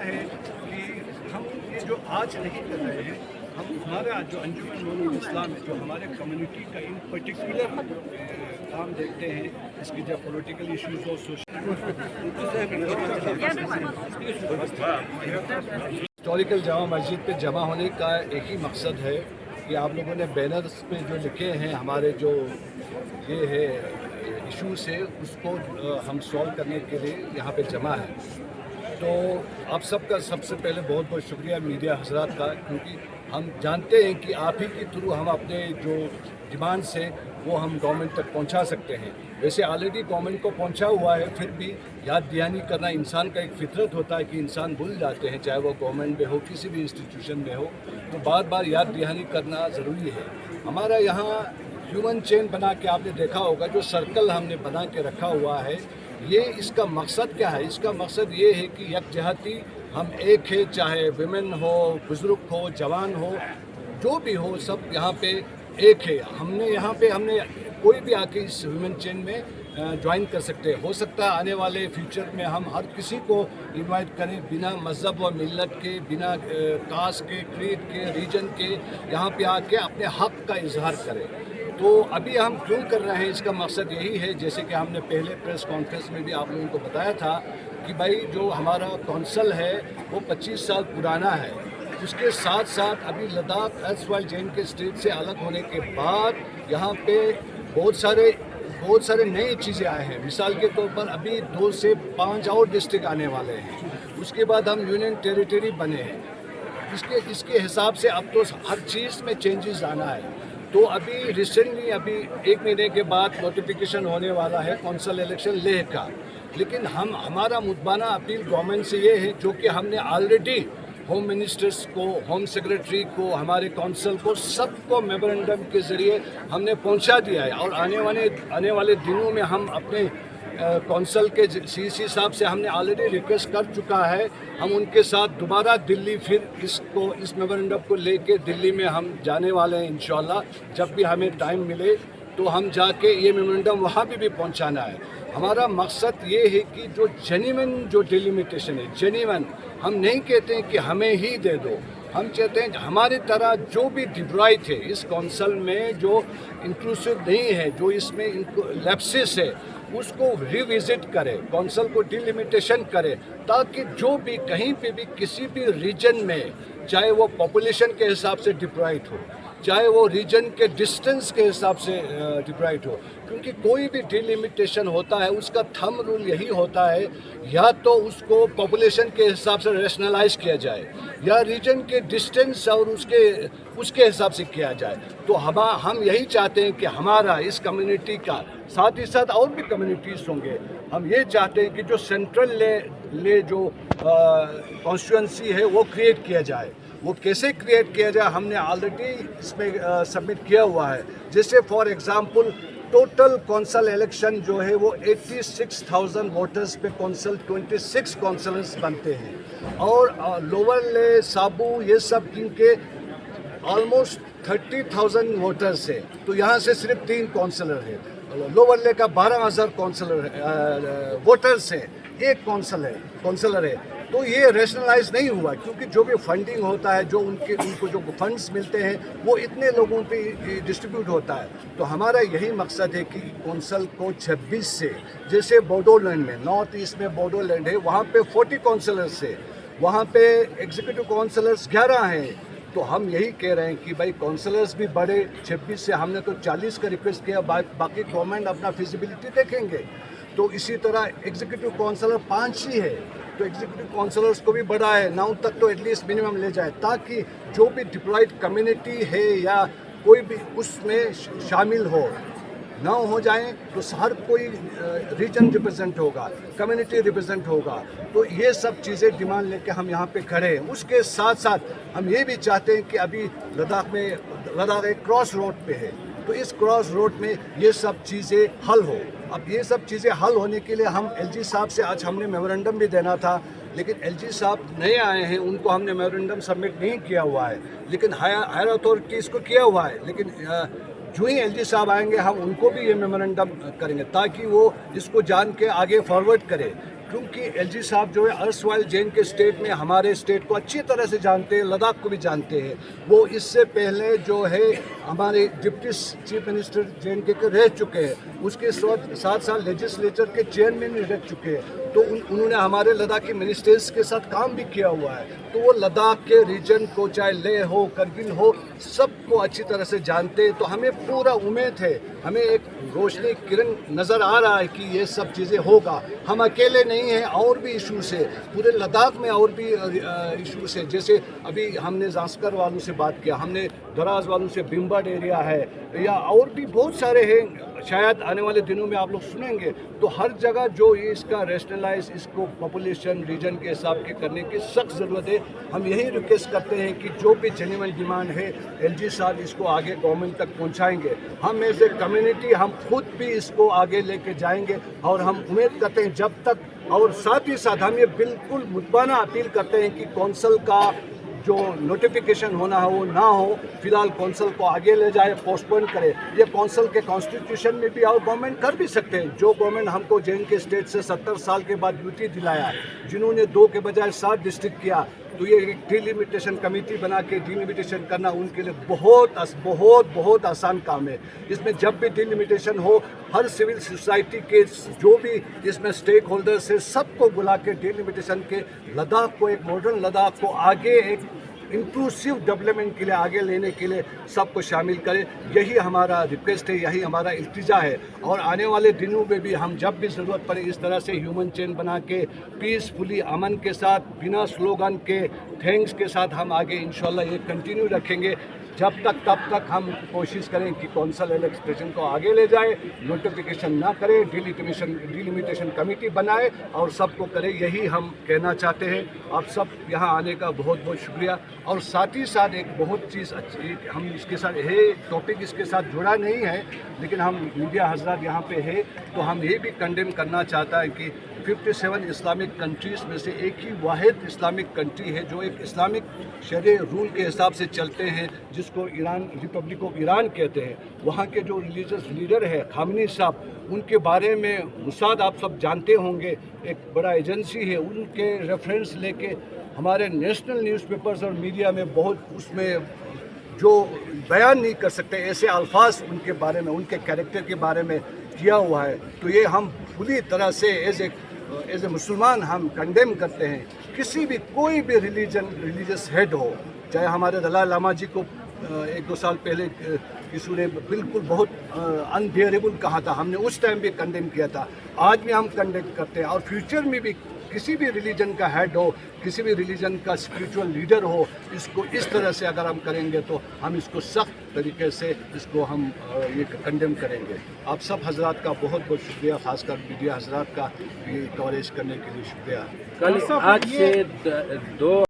है कि हम ये जो आज नहीं कर रहे हैं, हम हमारा जो अंजुमन उलूम इस्लाम है, जो हमारे कम्युनिटी का इन पर्टिकुलर काम देखते हैं, इसकी जब पॉलिटिकल इश्यूज हो, हिस्टोरिकल जामा मस्जिद पे जमा होने का एक ही मकसद है कि आप लोगों ने बैनर्स पे जो लिखे हैं हमारे जो ये है इश्यूज है उसको हम सॉल्व करने के लिए यहाँ पे जमा है। तो आप सबका सबसे पहले बहुत बहुत शुक्रिया मीडिया हजरात का, क्योंकि हम जानते हैं कि आप ही के थ्रू हम अपने जो डिमांड्स है वो हम गवर्नमेंट तक पहुंचा सकते हैं। वैसे ऑलरेडी गवर्नमेंट को पहुंचा हुआ है, फिर भी याद दहानी करना इंसान का एक फितरत होता है कि इंसान भूल जाते हैं, चाहे वो गवर्नमेंट में हो किसी भी इंस्टीट्यूशन में हो, तो बार बार याद दहानी करना ज़रूरी है। हमारा यहाँ ह्यूमन चेन बना के आपने देखा होगा, जो सर्कल हमने बना के रखा हुआ है, ये इसका मकसद क्या है? इसका मकसद ये है कि यकजहती हम एक है, चाहे विमेन हो, बुज़ुर्ग हो, जवान हो, जो भी हो, सब यहाँ पे एक है। हमने कोई भी आके इस ह्यूमन चेन में ज्वाइन कर सकते हैं। हो सकता है आने वाले फ्यूचर में हम हर किसी को इनवाइट करें, बिना मज़हब और मिल्लत के, बिना कास्ट के, क्रीड के, रीजन के, यहाँ पे आके अपने हक़ का इजहार करें। तो अभी हम क्यों कर रहे हैं, इसका मकसद यही है, जैसे कि हमने पहले प्रेस कॉन्फ्रेंस में भी आप लोगों को बताया था कि भाई जो हमारा कौंसल है वो 25 साल पुराना है। उसके साथ साथ अभी लद्दाख एसवाइल जे.एंड.के स्टेट से अलग होने के बाद यहाँ पे बहुत सारे नई चीज़ें आए हैं। मिसाल के तौर पर अभी 2 से 5 और डिस्ट्रिक्ट आने वाले हैं। उसके बाद हम यूनियन टेरिटरी बने हैं। इसके हिसाब से अब तो हर चीज़ में चेंजेस आना है। तो अभी रिसेंटली अभी 1 महीने के बाद नोटिफिकेशन होने वाला है कौंसल इलेक्शन लेह का। लेकिन हमारा मुतबाना अपील गवर्नमेंट से ये है, जो कि हमने ऑलरेडी होम मिनिस्टर्स को, होम सेक्रेटरी को, हमारे काउंसिल को, सबको मेमोरेंडम के ज़रिए हमने पहुंचा दिया है। और आने वाले दिनों में हम अपने काउंसिल के सीसी साहब से हमने ऑलरेडी रिक्वेस्ट कर चुका है, हम उनके साथ दोबारा दिल्ली फिर इस मेमोरेंडम को लेके दिल्ली में हम जाने वाले हैं इंशाल्लाह। जब भी हमें टाइम मिले तो हम जाके ये मेमोरेंडम वहाँ भी पहुँचाना है। हमारा मकसद ये है कि जो जेन्युइन जो डिलिमिटेशन है, जेन्युइन, हम नहीं कहते हैं कि हमें ही दे दो, हम चाहते हैं हमारी तरह जो भी डिप्राइट है इस काउंसिल में, जो इंक्लूसिव नहीं है, जो इसमें लैप्सेस है, उसको रिविजिट करें, काउंसिल को डिलिमिटेशन करें, ताकि जो भी कहीं पे भी किसी भी रीजन में, चाहे वो पॉपुलेशन के हिसाब से डिप्राइट हो, चाहे वो रीजन के डिस्टेंस के हिसाब से डिप्राइट हो, क्योंकि कोई भी डिलिमिटेशन होता है उसका थंब रूल यही होता है, या तो उसको पॉपुलेशन के हिसाब से रैशनलाइज किया जाए, या रीजन के डिस्टेंस और उसके हिसाब से किया जाए। तो हम यही चाहते हैं कि हमारा इस कम्युनिटी का, साथ ही साथ और भी कम्युनिटीज़ होंगे, हम ये चाहते हैं कि जो सेंट्रल ले जो कॉन्स्टिट्यूंसी है वो क्रिएट किया जाए। वो कैसे क्रिएट किया जाए हमने ऑलरेडी इसमें सबमिट किया हुआ है। जैसे for example total council election जो है वो 86,000 वोटर्स पे कौंसल 26 कौंसलर्स बनते हैं, और लोअर ले, साबू, ये सब इनके ऑलमोस्ट 30,000 वोटर्स है। तो यहाँ से सिर्फ 3 कौंसलर है। लोअर ले का 12,000 कौंसलर वोटर्स है, 1 कौंसलर है। तो ये रैशनलाइज नहीं हुआ, क्योंकि जो भी फंडिंग होता है, जो उनको जो फंड्स मिलते हैं वो इतने लोगों पे डिस्ट्रीब्यूट होता है। तो हमारा यही मकसद है कि कौंसल को 26 से, जैसे बोडोलैंड में, नॉर्थ ईस्ट में बोडोलैंड है, वहाँ पे 40 काउंसलर्स है, वहाँ पे एग्जीक्यूटिव काउंसलर्स 11 हैं। तो हम यही कह रहे हैं कि भाई काउंसलर्स भी बढ़े 26 से। हमने तो 40 का रिक्वेस्ट किया, बाकी गवर्नमेंट अपना फिजिबिलिटी देखेंगे। तो इसी तरह एग्जीक्यूटिव काउंसलर 5 ही है, तो एग्जीक्यूटिव काउंसलर्स को भी बढ़ाए 9 तक तो एटलीस्ट मिनिमम ले जाए, ताकि जो भी डिप्लॉयड कम्युनिटी है या कोई भी उसमें शामिल ना हो जाएं, तो हर कोई रीजन रिप्रेजेंट होगा, कम्युनिटी रिप्रेजेंट होगा। तो ये सब चीज़ें डिमांड लेके हम यहाँ पे खड़े हैं। उसके साथ साथ हम ये भी चाहते हैं कि अभी लद्दाख एक क्रॉस रोड पे है, तो इस क्रॉस रोड में ये सब चीज़ें हल हो। अब ये सब चीज़ें हल होने के लिए हम एलजी साहब से आज हमने मेमोरेंडम भी देना था, लेकिन एलजी साहब नए आए हैं, उनको हमने मेमोरेंडम सबमिट नहीं किया हुआ है, लेकिन हायर अथॉरिटीज़ को किया हुआ है। लेकिन जो ही एलजी साहब आएंगे हम उनको भी ये मेमोरेंडम करेंगे, ताकि वो इसको जान के आगे फॉरवर्ड करें क्योंकि एलजी साहब जो है अर्सवाइल जेन के स्टेट में हमारे स्टेट को अच्छी तरह से जानते हैं, लद्दाख को भी जानते हैं। वो इससे पहले जो है हमारे डिप्टी चीफ मिनिस्टर जेन के रह चुके हैं, उसके साथ साथ लेजिस्लेचर के चेयरमैन भी रह चुके हैं। तो उन्होंने हमारे लद्दाखी मिनिस्टर्स के साथ काम भी किया हुआ है। तो वो लद्दाख के रीजन को, चाहे लेह हो, करगिल हो, सबको अच्छी तरह से जानते हैं। तो हमें पूरा उम्मीद है, हमें एक रोशनी किरण नज़र आ रहा है कि ये सब चीज़ें होगा। हम अकेले नहीं हैं, और भी इशूज़ है पूरे लद्दाख में, और भी इशूज़ है। जैसे अभी हमने जास्कर वालों से बात किया, हमने दराज वालों से, बिम्बड एरिया है, या और भी बहुत सारे हैं, शायद आने वाले दिनों में आप लोग सुनेंगे। तो हर जगह जो ये इसका रैशनलाइज, इसको पॉपुलेशन रीजन के हिसाब के करने की सख्त ज़रूरत है। हम यही रिक्वेस्ट करते हैं कि जो भी जेन्युइन डिमांड है एलजी साहब इसको आगे गवर्नमेंट तक पहुंचाएंगे। हम एज ए कम्युनिटी हम खुद भी इसको आगे लेके जाएंगे, और हम उम्मीद करते हैं जब तक, और साथ ही साथ हम ये बिल्कुल मुद्दाना अपील करते हैं कि कौंसल का जो नोटिफिकेशन होना है वो ना हो, फिलहाल कौंसल को आगे ले जाए, पोस्टपोन करे। ये कौंसल के कॉन्स्टिट्यूशन में भी और गवर्नमेंट कर भी सकते हैं। जो गवर्नमेंट हमको जे एंड के स्टेट से 70 साल के बाद ड्यूटी दिलाया, जिन्होंने 2 के बजाय 7 डिस्ट्रिक्ट किया, तो ये एक डिलिमिटेशन कमेटी बना के डिलिमिटेशन करना उनके लिए बहुत आसान काम है। इसमें जब भी डिलिमिटेशन हो, हर सिविल सोसाइटी के जो भी इसमें स्टेक होल्डर्स है, सबको बुला के डिलिमिटेशन के लद्दाख को, एक मॉडर्न लद्दाख को आगे एक इंक्लूसिव डेवलपमेंट के लिए आगे लेने के लिए सबको शामिल करें। यही हमारा रिक्वेस्ट है, यही हमारा इल्तिजा है। और आने वाले दिनों में भी हम जब भी ज़रूरत पड़े इस तरह से ह्यूमन चेन बना के पीसफुली, अमन के साथ, बिना स्लोगन के, थैंक्स के साथ हम आगे इंशाल्लाह ये कंटिन्यू रखेंगे। जब तक तब तक हम कोशिश करें कि कौंसल इलेक्शन को आगे ले जाए, नोटिफिकेशन ना करे, डिलिमिटेशन कमेटी बनाए और सबको करे। यही हम कहना चाहते हैं। आप सब यहाँ आने का बहुत बहुत शुक्रिया। और साथ ही साथ एक बहुत चीज़ अच्छी, हम इसके साथ है, टॉपिक इसके साथ जुड़ा नहीं है, लेकिन हम मीडिया हजरात यहाँ पे है, तो हम ये भी कंडेम करना चाहता है कि 57 इस्लामिक कंट्रीज़ में से एक ही वाहिद इस्लामिक कंट्री है जो एक इस्लामिक शरीय रूल के हिसाब से चलते हैं, जिसको ईरान, रिपब्लिक ऑफ ईरान कहते हैं। वहाँ के जो रिलीजियस लीडर है खामनी साहब, उनके बारे में मुसाद आप सब जानते होंगे, एक बड़ा एजेंसी है, उनके रेफरेंस लेके हमारे नेशनल न्यूज़पेपर्स और मीडिया में बहुत उसमें जो बयान नहीं कर सकते ऐसे अल्फाज उनके बारे में, उनके कैरेक्टर के बारे में किया हुआ है। तो ये हम पूरी तरह से एज ए मुसलमान हम कंडेम करते हैं। किसी भी, कोई भी रिलीजियस हेड हो, चाहे हमारे दलाई लामा जी को 1-2 साल पहले किसी ने बिल्कुल बहुत अनबियरेबल कहा था, हमने उस टाइम भी कंडेम किया था, आज भी हम कंडेम करते हैं। और फ्यूचर में भी किसी भी रिलीजन का हेड हो, किसी भी रिलीजन का स्पिरिचुअल लीडर हो, इसको इस तरह से अगर हम करेंगे तो हम इसको सख्त तरीके से इसको हम ये कंडेम करेंगे। आप सब हजरात का बहुत बहुत शुक्रिया, खासकर मीडिया हजरात का ये कवरेज करने के लिए शुक्रिया। कल आज से 2